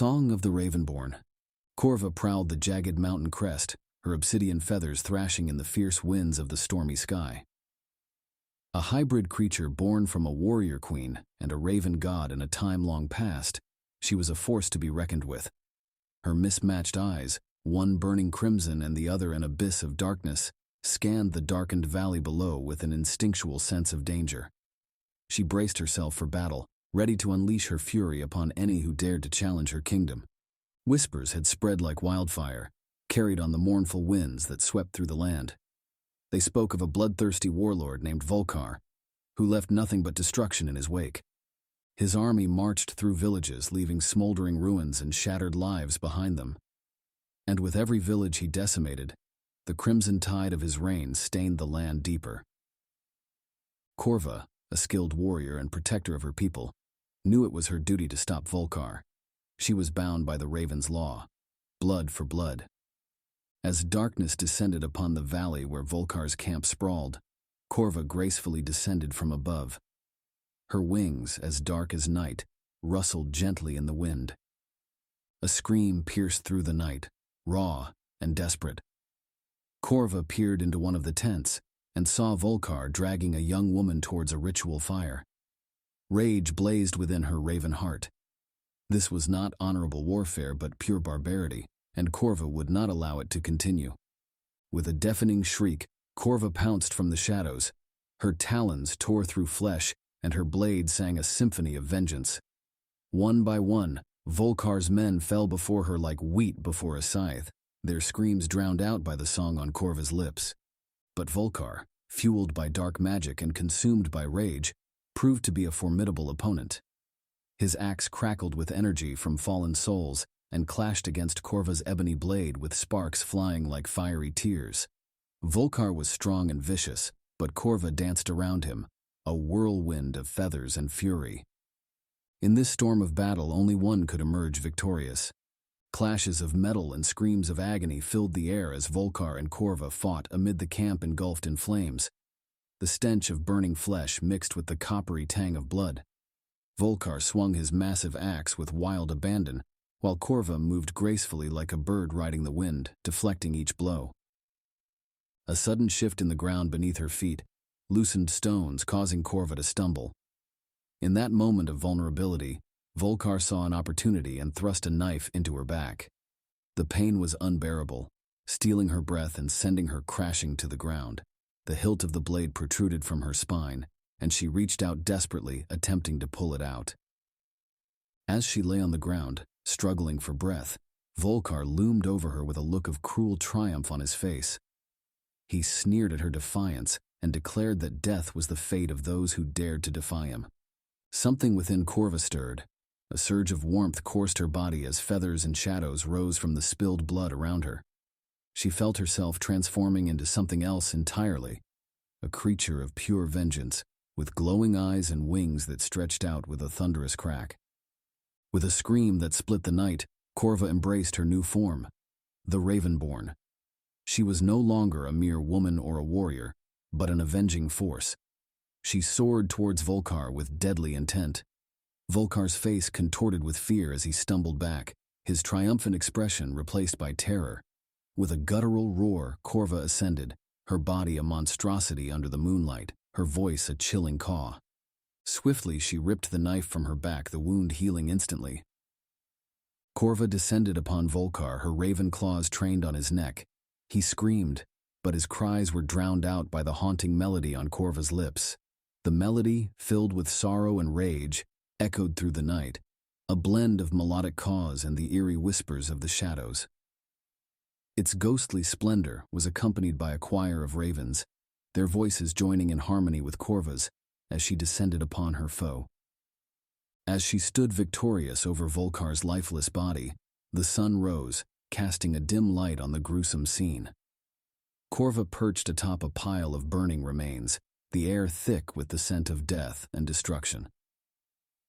Song of the Ravenborn. Corva prowled the jagged mountain crest, her obsidian feathers thrashing in the fierce winds of the stormy sky. A hybrid creature born from a warrior queen and a raven god in a time long past, she was a force to be reckoned with. Her mismatched eyes, one burning crimson and the other an abyss of darkness, scanned the darkened valley below with an instinctual sense of danger. She braced herself for battle, ready to unleash her fury upon any who dared to challenge her kingdom. Whispers had spread like wildfire, carried on the mournful winds that swept through the land. They spoke of a bloodthirsty warlord named Volkar, who left nothing but destruction in his wake. His army marched through villages, leaving smoldering ruins and shattered lives behind them. And with every village he decimated, the crimson tide of his reign stained the land deeper. Corva, a skilled warrior and protector of her people, knew it was her duty to stop Volkar. She was bound by the Raven's law, blood for blood. As darkness descended upon the valley where Volkar's camp sprawled, Corva gracefully descended from above. Her wings, as dark as night, rustled gently in the wind. A scream pierced through the night, raw and desperate. Corva peered into one of the tents and saw Volkar dragging a young woman towards a ritual fire. Rage blazed within her raven heart. This was not honorable warfare but pure barbarity, and Corva would not allow it to continue. With a deafening shriek, Corva pounced from the shadows. Her talons tore through flesh, and her blade sang a symphony of vengeance. One by one, Volkar's men fell before her like wheat before a scythe, their screams drowned out by the song on Corva's lips. But Volkar, fueled by dark magic and consumed by rage, proved to be a formidable opponent. His axe crackled with energy from fallen souls and clashed against Corva's ebony blade with sparks flying like fiery tears. Volkar was strong and vicious, but Corva danced around him, a whirlwind of feathers and fury. In this storm of battle, only one could emerge victorious. Clashes of metal and screams of agony filled the air as Volkar and Corva fought amid the camp engulfed in flames. The stench of burning flesh mixed with the coppery tang of blood. Volkar swung his massive axe with wild abandon, while Corva moved gracefully like a bird riding the wind, deflecting each blow. A sudden shift in the ground beneath her feet loosened stones, causing Corva to stumble. In that moment of vulnerability, Volkar saw an opportunity and thrust a knife into her back. The pain was unbearable, stealing her breath and sending her crashing to the ground. The hilt of the blade protruded from her spine, and she reached out desperately, attempting to pull it out. As she lay on the ground, struggling for breath, Volkar loomed over her with a look of cruel triumph on his face. He sneered at her defiance and declared that death was the fate of those who dared to defy him. Something within Corva stirred. A surge of warmth coursed her body as feathers and shadows rose from the spilled blood around her. She felt herself transforming into something else entirely, a creature of pure vengeance, with glowing eyes and wings that stretched out with a thunderous crack. With a scream that split the night, Corva embraced her new form, the Ravenborn. She was no longer a mere woman or a warrior, but an avenging force. She soared towards Volkar with deadly intent. Volkar's face contorted with fear as he stumbled back, his triumphant expression replaced by terror. With a guttural roar, Corva ascended, her body a monstrosity under the moonlight, her voice a chilling caw. Swiftly she ripped the knife from her back, the wound healing instantly. Corva descended upon Volkar, her raven claws trained on his neck. He screamed, but his cries were drowned out by the haunting melody on Corva's lips. The melody, filled with sorrow and rage, echoed through the night, a blend of melodic caws and the eerie whispers of the shadows. Its ghostly splendor was accompanied by a choir of ravens, their voices joining in harmony with Corva's as she descended upon her foe. As she stood victorious over Volkar's lifeless body, the sun rose, casting a dim light on the gruesome scene. Corva perched atop a pile of burning remains, the air thick with the scent of death and destruction.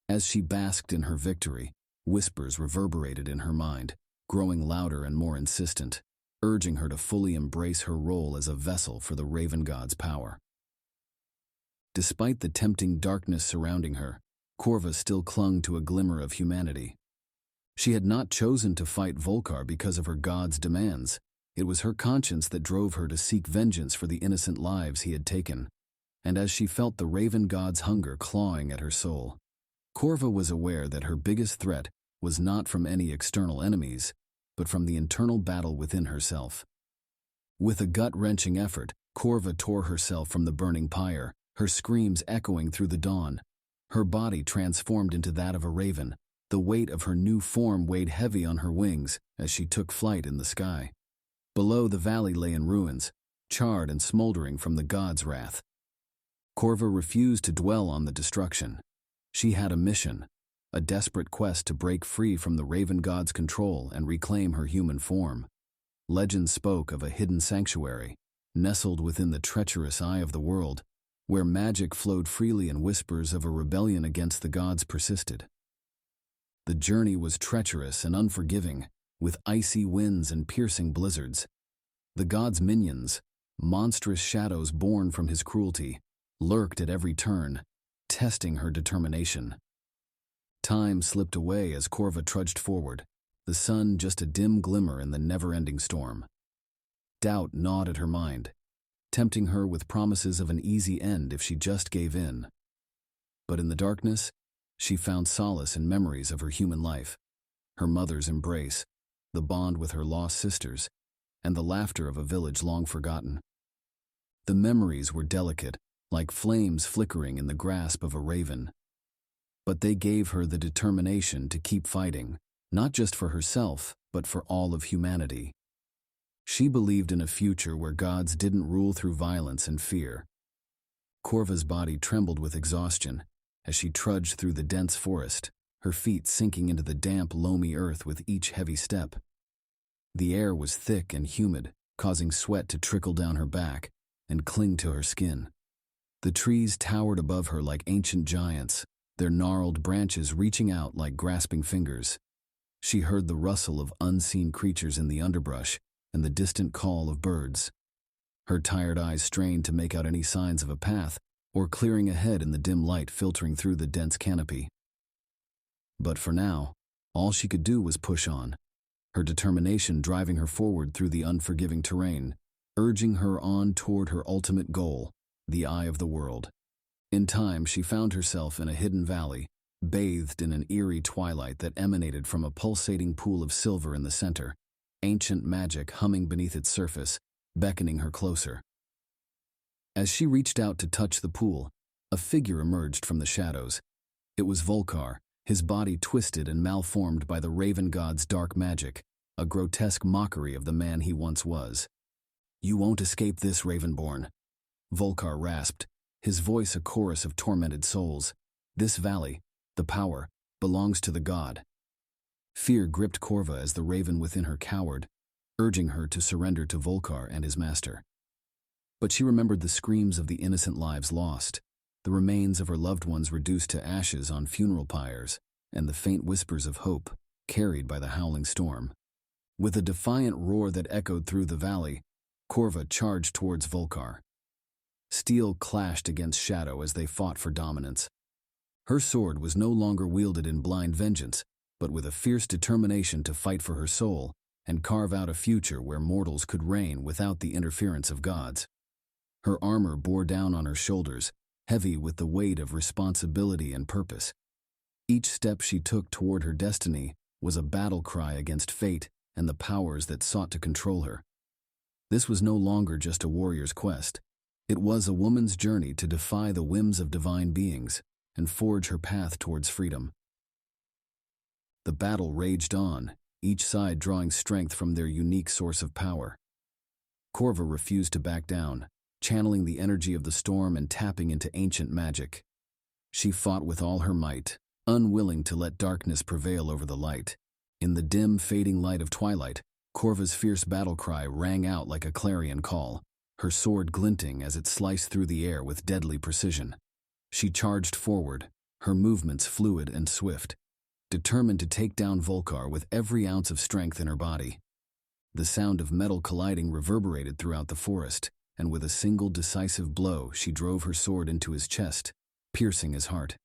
As she basked in her victory, whispers reverberated in her mind, growing louder and more insistent, urging her to fully embrace her role as a vessel for the Raven God's power. Despite the tempting darkness surrounding her, Corva still clung to a glimmer of humanity. She had not chosen to fight Volcar because of her god's demands. It was her conscience that drove her to seek vengeance for the innocent lives he had taken. And as she felt the Raven god's hunger clawing at her soul, Corva was aware that her biggest threat was not from any external enemies, but from the internal battle within herself. With a gut-wrenching effort, Corva tore herself from the burning pyre, her screams echoing through the dawn. Her body transformed into that of a raven. The weight of her new form weighed heavy on her wings as she took flight in the sky. Below, the valley lay in ruins, charred and smoldering from the god's wrath. Corva refused to dwell on the destruction. She had a mission, a desperate quest to break free from the Raven god's control and reclaim her human form. Legend spoke of a hidden sanctuary, nestled within the treacherous eye of the world, where magic flowed freely and whispers of a rebellion against the gods persisted. The journey was treacherous and unforgiving, with icy winds and piercing blizzards. The god's minions, monstrous shadows born from his cruelty, lurked at every turn, testing her determination. Time slipped away as Corva trudged forward, the sun just a dim glimmer in the never-ending storm. Doubt gnawed at her mind, tempting her with promises of an easy end if she just gave in. But in the darkness, she found solace in memories of her human life, her mother's embrace, the bond with her lost sisters, and the laughter of a village long forgotten. The memories were delicate, like flames flickering in the grasp of a raven. But they gave her the determination to keep fighting, not just for herself, but for all of humanity. She believed in a future where gods didn't rule through violence and fear. Corva's body trembled with exhaustion as she trudged through the dense forest, her feet sinking into the damp, loamy earth with each heavy step. The air was thick and humid, causing sweat to trickle down her back and cling to her skin. The trees towered above her like ancient giants, their gnarled branches reaching out like grasping fingers. She heard the rustle of unseen creatures in the underbrush and the distant call of birds. Her tired eyes strained to make out any signs of a path or clearing ahead in the dim light filtering through the dense canopy. But for now, all she could do was push on, her determination driving her forward through the unforgiving terrain, urging her on toward her ultimate goal, the eye of the world. In time, she found herself in a hidden valley, bathed in an eerie twilight that emanated from a pulsating pool of silver in the center, ancient magic humming beneath its surface, beckoning her closer. As she reached out to touch the pool, a figure emerged from the shadows. It was Volcar, his body twisted and malformed by the Raven god's dark magic, a grotesque mockery of the man he once was. "You won't escape this, Ravenborn," Volcar rasped, his voice a chorus of tormented souls. "This valley, the power, belongs to the god." Fear gripped Corva as the raven within her cowered, urging her to surrender to Volcar and his master. But she remembered the screams of the innocent lives lost, the remains of her loved ones reduced to ashes on funeral pyres, and the faint whispers of hope carried by the howling storm. With a defiant roar that echoed through the valley, Corva charged towards Volcar. Steel clashed against shadow as they fought for dominance. Her sword was no longer wielded in blind vengeance, but with a fierce determination to fight for her soul and carve out a future where mortals could reign without the interference of gods. Her armor bore down on her shoulders, heavy with the weight of responsibility and purpose. Each step she took toward her destiny was a battle cry against fate and the powers that sought to control her. This was no longer just a warrior's quest. It was a woman's journey to defy the whims of divine beings and forge her path towards freedom. The battle raged on, each side drawing strength from their unique source of power. Corva refused to back down, channeling the energy of the storm and tapping into ancient magic. She fought with all her might, unwilling to let darkness prevail over the light. In the dim, fading light of twilight, Corva's fierce battle cry rang out like a clarion call, her sword glinting as it sliced through the air with deadly precision. She charged forward, her movements fluid and swift, determined to take down Volcar with every ounce of strength in her body. The sound of metal colliding reverberated throughout the forest, and with a single decisive blow she drove her sword into his chest, piercing his heart.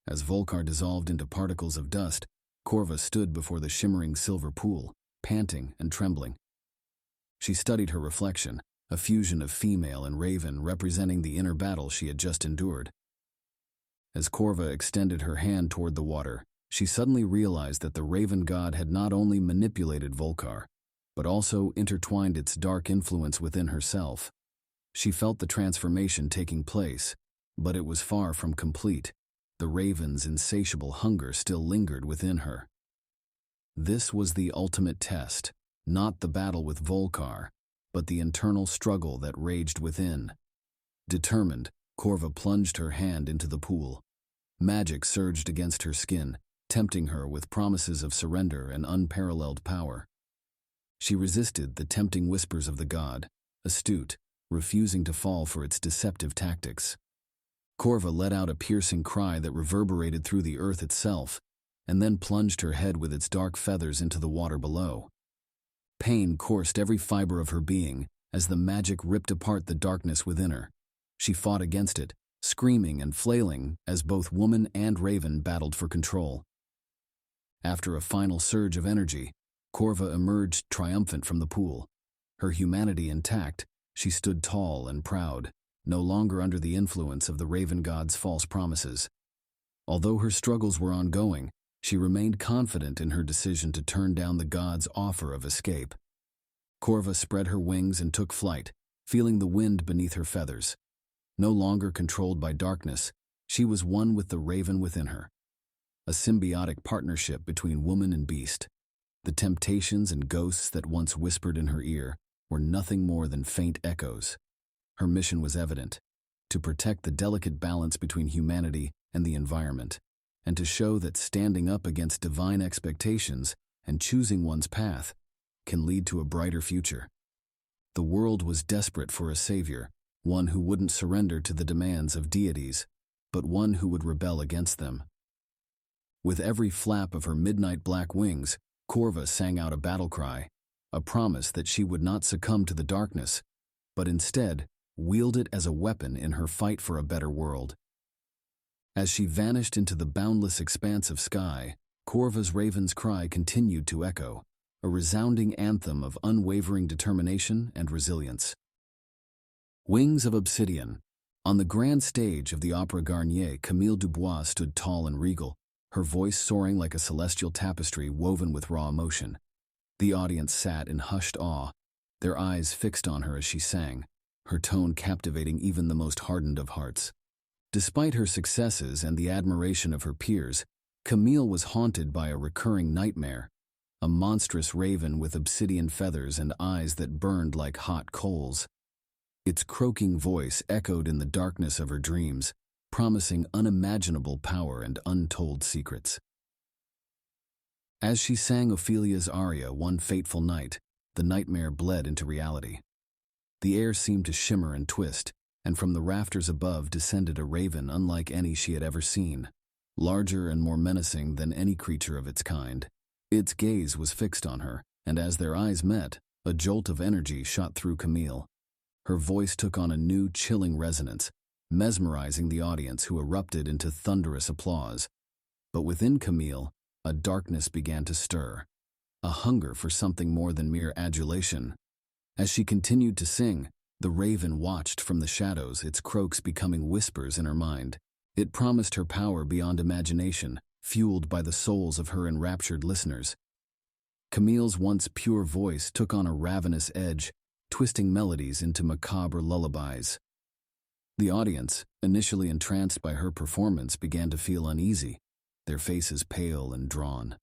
As Volcar dissolved into particles of dust, Corva stood before the shimmering silver pool, panting and trembling. She studied her reflection, a fusion of female and raven representing the inner battle she had just endured. As Corva extended her hand toward the water, she suddenly realized that the raven god had not only manipulated Volcar, but also intertwined its dark influence within herself. She felt the transformation taking place, but it was far from complete. The raven's insatiable hunger still lingered within her. This was the ultimate test, not the battle with Volcar, but the internal struggle that raged within. Determined, Corva plunged her hand into the pool. Magic surged against her skin, tempting her with promises of surrender and unparalleled power. She resisted the tempting whispers of the god, astute, refusing to fall for its deceptive tactics. Corva let out a piercing cry that reverberated through the earth itself, and then plunged her head with its dark feathers into the water below. Pain coursed every fiber of her being as the magic ripped apart the darkness within her. She fought against it, screaming and flailing as both woman and raven battled for control. After a final surge of energy, Corva emerged triumphant from the pool. Her humanity intact, she stood tall and proud, no longer under the influence of the raven god's false promises. Although her struggles were ongoing, she remained confident in her decision to turn down the god's offer of escape. Corva spread her wings and took flight, feeling the wind beneath her feathers. No longer controlled by darkness, she was one with the raven within her. A symbiotic partnership between woman and beast. The temptations and ghosts that once whispered in her ear were nothing more than faint echoes. Her mission was evident: to protect the delicate balance between humanity and the environment, and to show that standing up against divine expectations and choosing one's path can lead to a brighter future. The world was desperate for a savior, one who wouldn't surrender to the demands of deities, but one who would rebel against them. With every flap of her midnight black wings, Corva sang out a battle cry, a promise that she would not succumb to the darkness, but instead wield it as a weapon in her fight for a better world. As she vanished into the boundless expanse of sky, Corva's raven's cry continued to echo, a resounding anthem of unwavering determination and resilience. Wings of Obsidian. On the grand stage of the Opera Garnier, Camille Dubois stood tall and regal, her voice soaring like a celestial tapestry woven with raw emotion. The audience sat in hushed awe, their eyes fixed on her as she sang, her tone captivating even the most hardened of hearts. Despite her successes and the admiration of her peers, Camille was haunted by a recurring nightmare, a monstrous raven with obsidian feathers and eyes that burned like hot coals. Its croaking voice echoed in the darkness of her dreams, promising unimaginable power and untold secrets. As she sang Ophelia's aria one fateful night, the nightmare bled into reality. The air seemed to shimmer and twist, and from the rafters above descended a raven unlike any she had ever seen, larger and more menacing than any creature of its kind. Its gaze was fixed on her, and as their eyes met, a jolt of energy shot through Camille. Her voice took on a new, chilling resonance, mesmerizing the audience who erupted into thunderous applause. But within Camille, a darkness began to stir, a hunger for something more than mere adulation. As she continued to sing, the raven watched from the shadows, its croaks becoming whispers in her mind. It promised her power beyond imagination, fueled by the souls of her enraptured listeners. Camille's once pure voice took on a ravenous edge, twisting melodies into macabre lullabies. The audience, initially entranced by her performance, began to feel uneasy, their faces pale and drawn.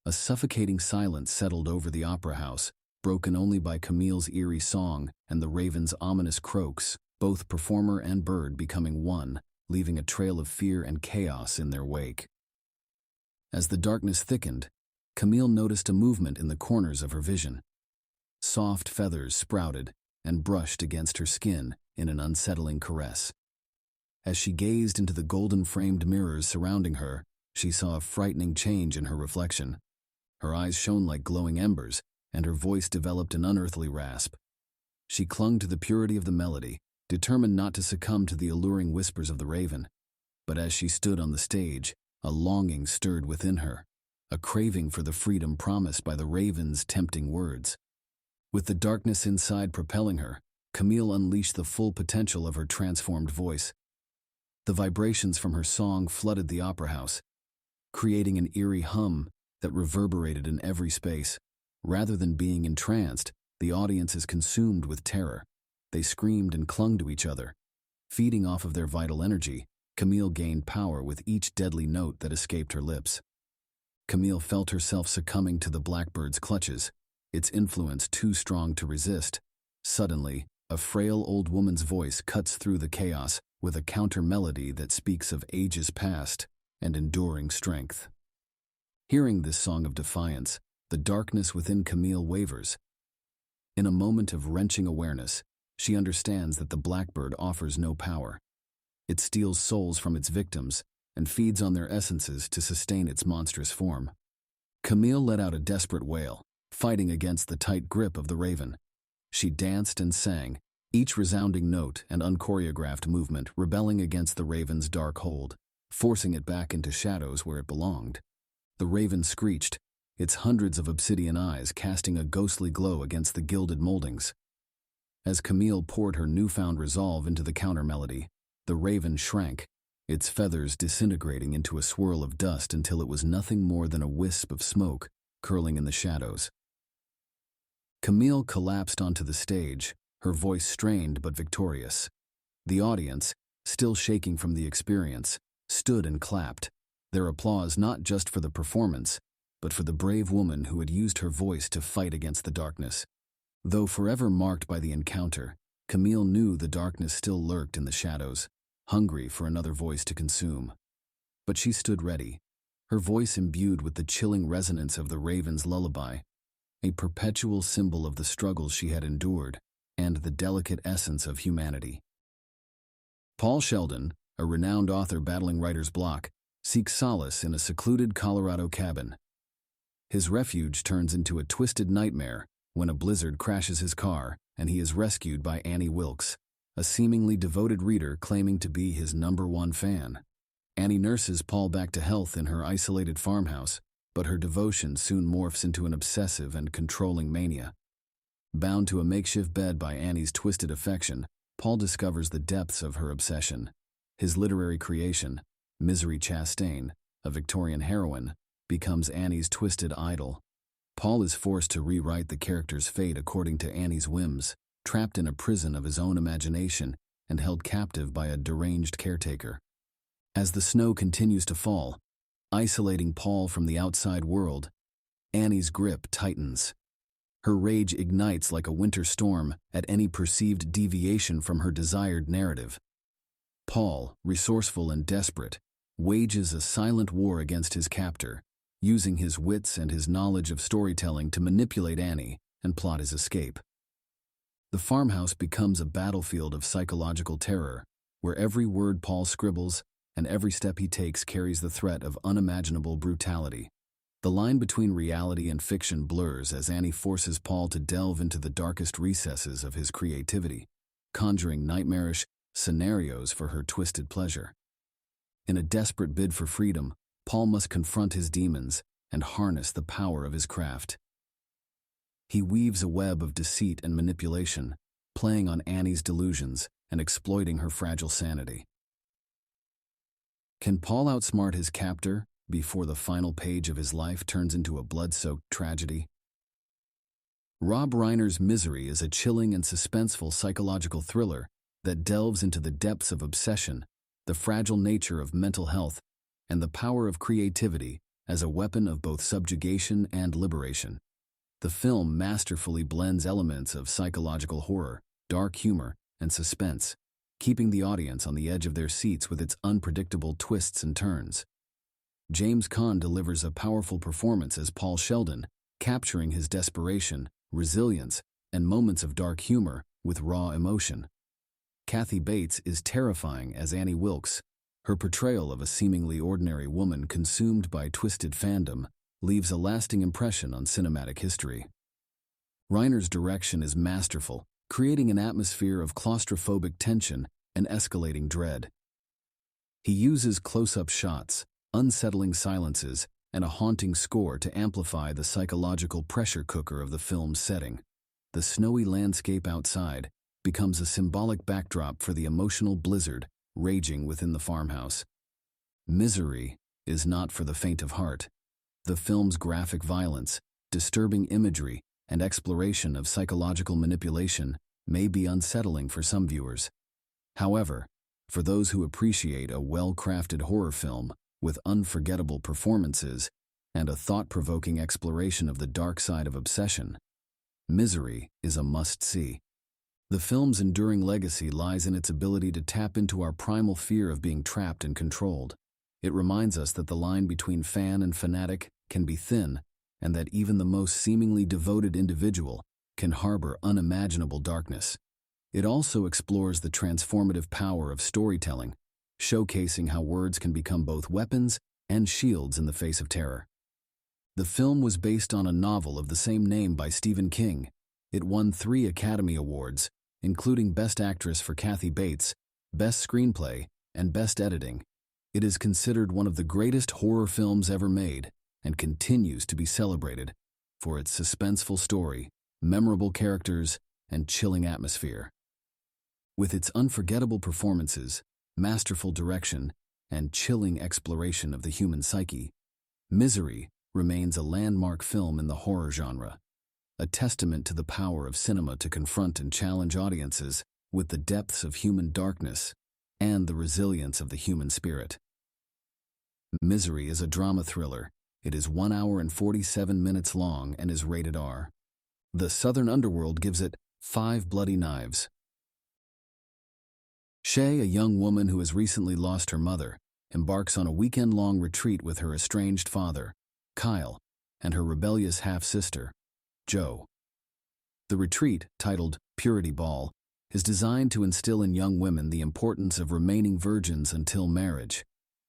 A suffocating silence settled over the opera house, broken only by Camille's eerie song and the raven's ominous croaks, both performer and bird becoming one, leaving a trail of fear and chaos in their wake. As the darkness thickened, Camille noticed a movement in the corners of her vision. Soft feathers sprouted and brushed against her skin in an unsettling caress. As she gazed into the golden-framed mirrors surrounding her, she saw a frightening change in her reflection. Her eyes shone like glowing embers, and her voice developed an unearthly rasp. She clung to the purity of the melody, determined not to succumb to the alluring whispers of the raven. But as she stood on the stage, a longing stirred within her, a craving for the freedom promised by the raven's tempting words. With the darkness inside propelling her, Camille unleashed the full potential of her transformed voice. The vibrations from her song flooded the opera house, creating an eerie hum that reverberated in every space. Rather than being entranced, the audience is consumed with terror. They screamed and clung to each other. Feeding off of their vital energy, Camille gained power with each deadly note that escaped her lips. Camille felt herself succumbing to the blackbird's clutches, its influence too strong to resist. Suddenly, a frail old woman's voice cuts through the chaos with a counter-melody that speaks of ages past and enduring strength. Hearing this song of defiance, the darkness within Camille wavers. In a moment of wrenching awareness, she understands that the blackbird offers no power. It steals souls from its victims and feeds on their essences to sustain its monstrous form. Camille let out a desperate wail, fighting against the tight grip of the raven. She danced and sang, each resounding note and unchoreographed movement rebelling against the raven's dark hold, forcing it back into shadows where it belonged. The raven screeched, its hundreds of obsidian eyes casting a ghostly glow against the gilded moldings. As Camille poured her newfound resolve into the counter-melody, the raven shrank, its feathers disintegrating into a swirl of dust until it was nothing more than a wisp of smoke curling in the shadows. Camille collapsed onto the stage, her voice strained but victorious. The audience, still shaking from the experience, stood and clapped, their applause not just for the performance, but for the brave woman who had used her voice to fight against the darkness. Though forever marked by the encounter, Camille knew the darkness still lurked in the shadows, hungry for another voice to consume. But she stood ready, her voice imbued with the chilling resonance of the raven's lullaby, a perpetual symbol of the struggles she had endured and the delicate essence of humanity. Paul Sheldon, a renowned author battling writer's block, seeks solace in a secluded Colorado cabin. His refuge turns into a twisted nightmare when a blizzard crashes his car and he is rescued by Annie Wilkes, a seemingly devoted reader claiming to be his #1 fan. Annie nurses Paul back to health in her isolated farmhouse, but her devotion soon morphs into an obsessive and controlling mania. Bound to a makeshift bed by Annie's twisted affection, Paul discovers the depths of her obsession. His literary creation, Misery Chastain, a Victorian heroine, becomes Annie's twisted idol. Paul is forced to rewrite the character's fate according to Annie's whims, trapped in a prison of his own imagination and held captive by a deranged caretaker. As the snow continues to fall, isolating Paul from the outside world, Annie's grip tightens. Her rage ignites like a winter storm at any perceived deviation from her desired narrative. Paul, resourceful and desperate, wages a silent war against his captor, using his wits and his knowledge of storytelling to manipulate Annie and plot his escape. The farmhouse becomes a battlefield of psychological terror, where every word Paul scribbles and every step he takes carries the threat of unimaginable brutality. The line between reality and fiction blurs as Annie forces Paul to delve into the darkest recesses of his creativity, conjuring nightmarish scenarios for her twisted pleasure. In a desperate bid for freedom, Paul must confront his demons and harness the power of his craft. He weaves a web of deceit and manipulation, playing on Annie's delusions and exploiting her fragile sanity. Can Paul outsmart his captor before the final page of his life turns into a blood-soaked tragedy? Rob Reiner's Misery is a chilling and suspenseful psychological thriller that delves into the depths of obsession, the fragile nature of mental health, and the power of creativity as a weapon of both subjugation and liberation. The film masterfully blends elements of psychological horror, dark humor, and suspense, keeping the audience on the edge of their seats with its unpredictable twists and turns. James Caan delivers a powerful performance as Paul Sheldon, capturing his desperation, resilience, and moments of dark humor with raw emotion. Kathy Bates is terrifying as Annie Wilkes. Her portrayal of a seemingly ordinary woman consumed by twisted fandom leaves a lasting impression on cinematic history. Reiner's direction is masterful, creating an atmosphere of claustrophobic tension and escalating dread. He uses close-up shots, unsettling silences, and a haunting score to amplify the psychological pressure cooker of the film's setting. The snowy landscape outside becomes a symbolic backdrop for the emotional blizzard raging within the farmhouse. Misery is not for the faint of heart. The film's graphic violence, disturbing imagery, and exploration of psychological manipulation may be unsettling for some viewers. However, for those who appreciate a well-crafted horror film with unforgettable performances and a thought-provoking exploration of the dark side of obsession, Misery is a must-see. The film's enduring legacy lies in its ability to tap into our primal fear of being trapped and controlled. It reminds us that the line between fan and fanatic can be thin, and that even the most seemingly devoted individual can harbor unimaginable darkness. It also explores the transformative power of storytelling, showcasing how words can become both weapons and shields in the face of terror. The film was based on a novel of the same name by Stephen King. It won 3 Academy Awards, including Best Actress for Kathy Bates, Best Screenplay, and Best Editing. It is considered one of the greatest horror films ever made and continues to be celebrated for its suspenseful story, memorable characters, and chilling atmosphere. With its unforgettable performances, masterful direction, and chilling exploration of the human psyche, Misery remains a landmark film in the horror genre, a testament to the power of cinema to confront and challenge audiences with the depths of human darkness and the resilience of the human spirit. Misery is a drama thriller. It is 1 hour and 47 minutes long and is rated R. The Southern Underworld gives it 5 bloody knives. Shay, a young woman who has recently lost her mother, embarks on a weekend-long retreat with her estranged father, Kyle, and her rebellious half-sister, Jo. The retreat, titled Purity Ball, is designed to instill in young women the importance of remaining virgins until marriage.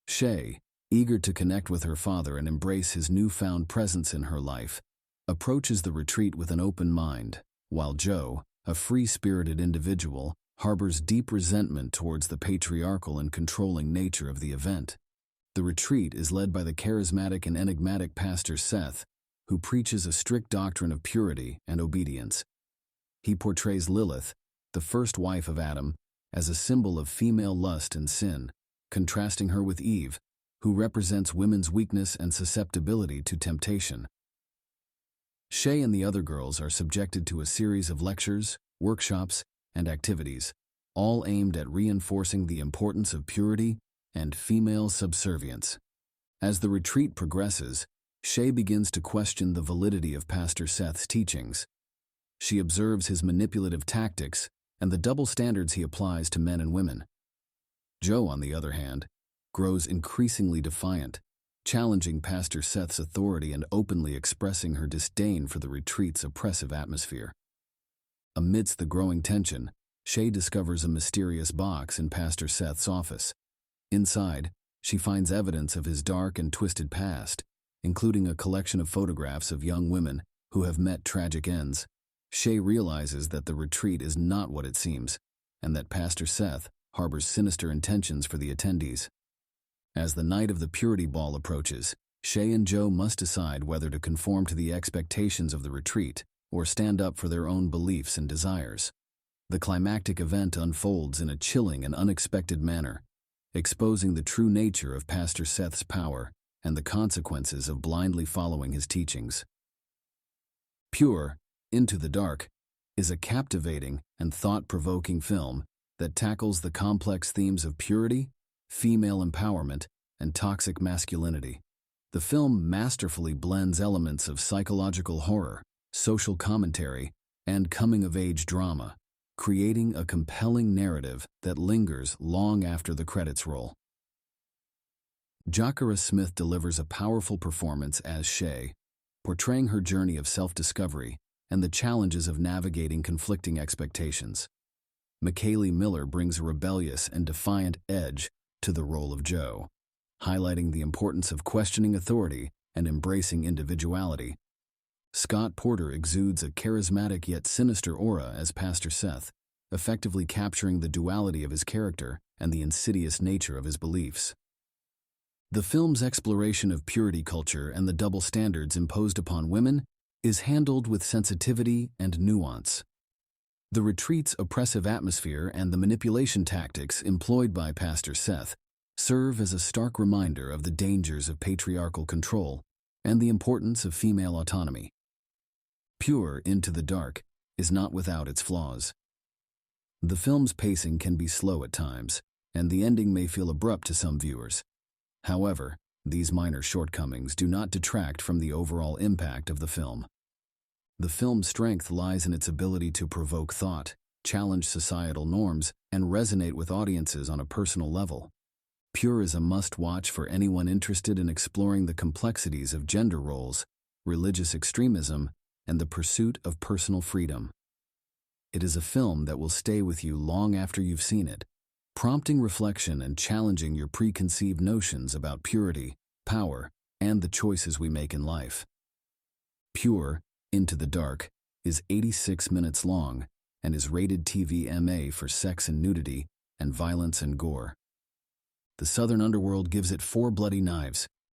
Shay, eager to connect with her father and embrace his newfound presence in her life, approaches the retreat with an open mind, while Jo, a free-spirited individual, harbors deep resentment towards the patriarchal and controlling nature of the event. The retreat is led by the charismatic and enigmatic Pastor Seth, who preaches a strict doctrine of purity and obedience. He portrays Lilith, the first wife of Adam, as a symbol of female lust and sin, contrasting her with Eve, who represents women's weakness and susceptibility to temptation. Shay and the other girls are subjected to a series of lectures, workshops, and activities, all aimed at reinforcing the importance of purity and female subservience. As the retreat progresses, Shay begins to question the validity of Pastor Seth's teachings. She observes his manipulative tactics and the double standards he applies to men and women. Jo, on the other hand, grows increasingly defiant, challenging Pastor Seth's authority and openly expressing her disdain for the retreat's oppressive atmosphere. Amidst the growing tension, Shay discovers a mysterious box in Pastor Seth's office. Inside, she finds evidence of his dark and twisted past, including a collection of photographs of young women who have met tragic ends. Shay realizes that the retreat is not what it seems, and that Pastor Seth harbors sinister intentions for the attendees. As the night of the Purity Ball approaches, Shay and Jo must decide whether to conform to the expectations of the retreat or stand up for their own beliefs and desires. The climactic event unfolds in a chilling and unexpected manner, exposing the true nature of Pastor Seth's power and the consequences of blindly following his teachings. Pure, Into the Dark is a captivating and thought-provoking film that tackles the complex themes of purity, female empowerment, and toxic masculinity. The film masterfully blends elements of psychological horror, social commentary, and coming-of-age drama, creating a compelling narrative that lingers long after the credits roll. Jacquara Smith delivers a powerful performance as Shay, portraying her journey of self-discovery and the challenges of navigating conflicting expectations. McKaylee Miller brings a rebellious and defiant edge to the role of Jo, highlighting the importance of questioning authority and embracing individuality. Scott Porter exudes a charismatic yet sinister aura as Pastor Seth, effectively capturing the duality of his character and the insidious nature of his beliefs. The film's exploration of purity culture and the double standards imposed upon women is handled with sensitivity and nuance. The retreat's oppressive atmosphere and the manipulation tactics employed by Pastor Seth serve as a stark reminder of the dangers of patriarchal control and the importance of female autonomy. Pure Into the Dark is not without its flaws. The film's pacing can be slow at times, and the ending may feel abrupt to some viewers. However, these minor shortcomings do not detract from the overall impact of the film. The film's strength lies in its ability to provoke thought, challenge societal norms, and resonate with audiences on a personal level. Pure is a must-watch for anyone interested in exploring the complexities of gender roles, religious extremism, and the pursuit of personal freedom. It is a film that will stay with you long after you've seen it, prompting reflection and challenging your preconceived notions about purity, power, and the choices we make in life. Pure Into the Dark is 86 minutes long and is rated TV MA for sex and nudity and violence and gore. The Southern Underworld gives it 4 bloody knives,